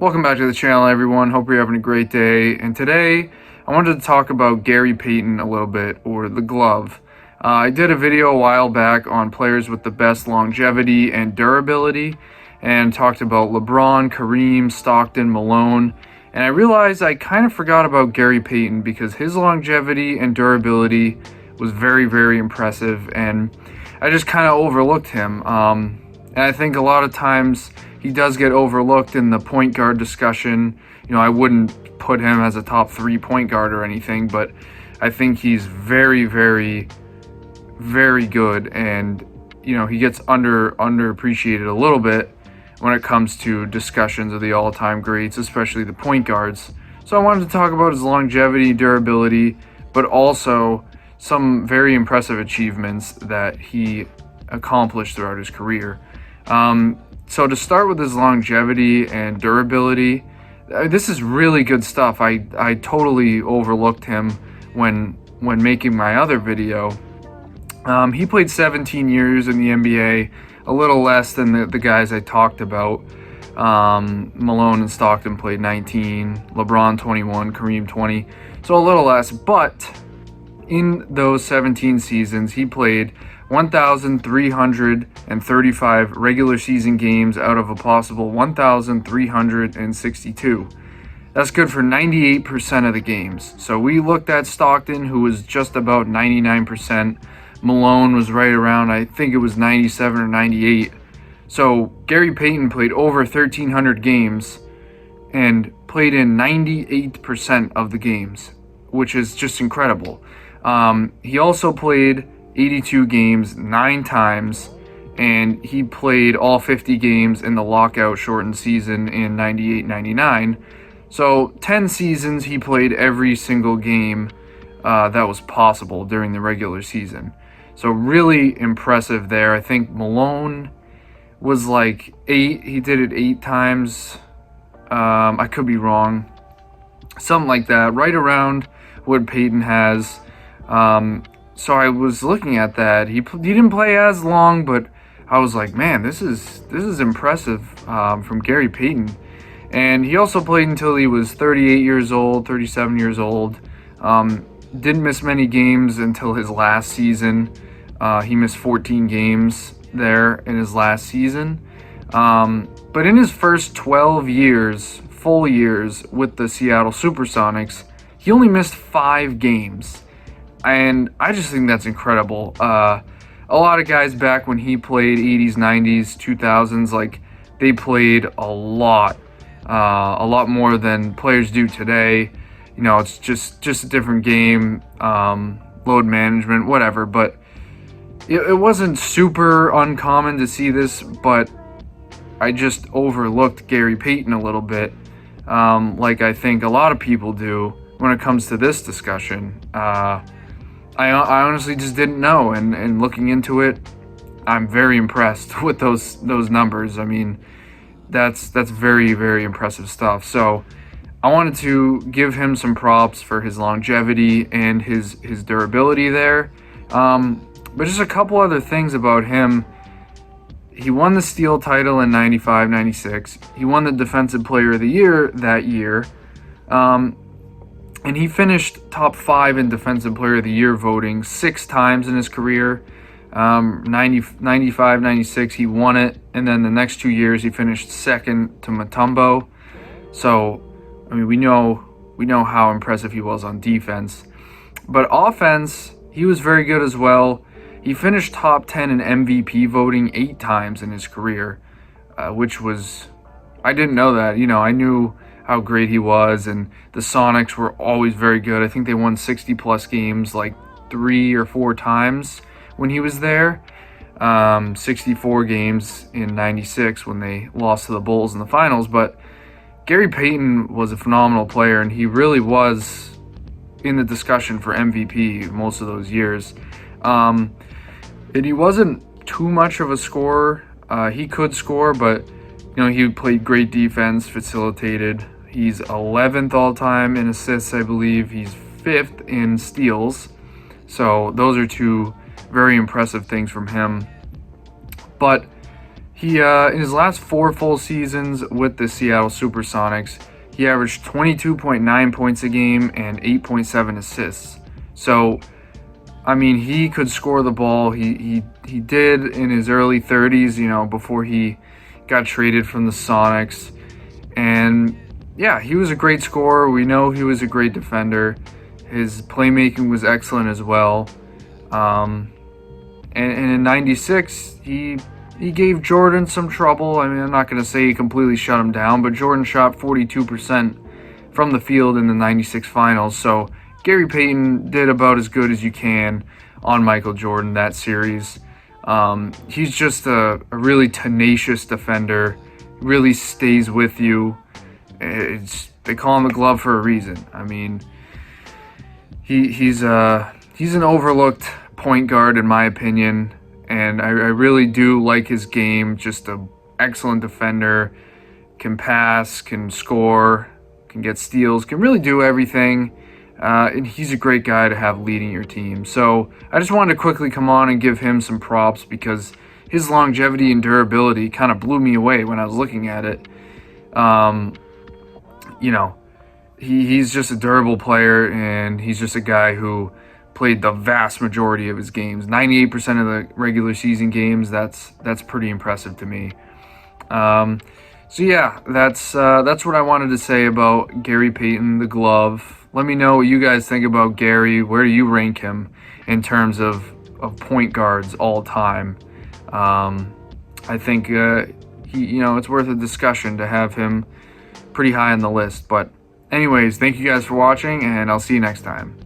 Welcome back to the channel, everyone. Hope you're having a great day. And today, I wanted to talk about Gary Payton a little bit, or the glove. I did a video a while back on players with the best longevity and durability, and talked about LeBron, Kareem, Stockton, Malone. And I realized I kind of forgot about Gary Payton because his longevity and durability was very, very impressive, and I just kind of overlooked him. And I think a lot of times he does get overlooked in the point guard discussion. I wouldn't put him as a top 3 point guard or anything, but I think he's very, very, very good, and he gets underappreciated a little bit when it comes to discussions of the all-time greats, especially the point guards. So I wanted to talk about his longevity, durability, but also some very impressive achievements that he accomplished throughout his career. So to start with his longevity and durability, this is really good stuff. I totally overlooked him when making my other video. He played 17 years in the NBA, a little less than the guys I talked about. Malone and Stockton played 19, LeBron 21, Kareem 20, so a little less. But in those 17 seasons, he played 1,335 regular season games out of a possible 1,362. That's good for 98% of the games. So we looked at Stockton, who was just about 99%. Malone was right around, I think it was 97 or 98. So Gary Payton played over 1,300 games and played in 98% of the games, which is just incredible. He also played 82 games 9 times, and he played all 50 games in the lockout shortened season in 98-99. So 10 seasons he played every single game that was possible during the regular season. So really impressive there. I think Malone was like 8. He did it 8 times. I could be wrong. Something like that. Right around what Payton has. So I was looking at that. He didn't play as long, but I was like, man, this is impressive from Gary Payton. And he also played until he was 38 years old, 37 years old. Didn't miss many games until his last season. He missed 14 games there in his last season. But in his first 12 years, full years with the Seattle Supersonics, he only missed 5 games. And I just think that's incredible. A lot of guys back when he played, 80s, 90s, 2000s, like, they played a lot more than players do today. It's just a different game, load management, whatever. But it wasn't super uncommon to see this, but I just overlooked Gary Payton a little bit, like I think a lot of people do when it comes to this discussion. I honestly just didn't know, and looking into it, I'm very impressed with those numbers. I mean, that's very, very impressive stuff. So I wanted to give him some props for his longevity and his durability there. But just a couple other things about him. He won the Steal title in 95-96. He won the Defensive Player of the Year that year. And he finished top 5 in Defensive Player of the Year voting 6 times in his career. 95, 96, he won it. And then the next 2 years, he finished second to Mutombo. So, I mean, we know how impressive he was on defense. But offense, he was very good as well. He finished top 10 in MVP voting 8 times in his career, which was, I didn't know that. I knew how great he was, and the Sonics were always very good. I think they won 60 plus games like 3 or 4 times when he was there. 64 games in 96 when they lost to the Bulls in the finals. But Gary Payton was a phenomenal player, and he really was in the discussion for MVP most of those years. And he wasn't too much of a scorer. He could score, but he played great defense, facilitated. He's 11th all-time in assists, I believe. He's 5th in steals. So those are 2 very impressive things from him. But He in his last 4 full seasons with the Seattle Supersonics, he averaged 22.9 points a game and 8.7 assists. So, I mean, he could score the ball. He did in his early 30s, before he got traded from the Sonics. And yeah, he was a great scorer. We know he was a great defender. His playmaking was excellent as well. And in '96, he gave Jordan some trouble. I mean, I'm not going to say he completely shut him down, but Jordan shot 42% from the field in the '96 finals. So Gary Payton did about as good as you can on Michael Jordan that series. He's just a really tenacious defender. Really stays with you. They call him the glove for a reason. I mean, he's an overlooked point guard in my opinion, and I really do like his game. Just an excellent defender, can pass, can score, can get steals, can really do everything. And he's a great guy to have leading your team. So I just wanted to quickly come on and give him some props because his longevity and durability kind of blew me away when I was looking at it. He's just a durable player, and he's just a guy who played the vast majority of his games, 98% of the regular season games. That's pretty impressive to me. So yeah, that's what I wanted to say about Gary Payton, the glove. Let me know what you guys think about Gary. Where do you rank him in terms of point guards all time? I think it's worth a discussion to have him pretty high on the list. But anyways, thank you guys for watching, and I'll see you next time.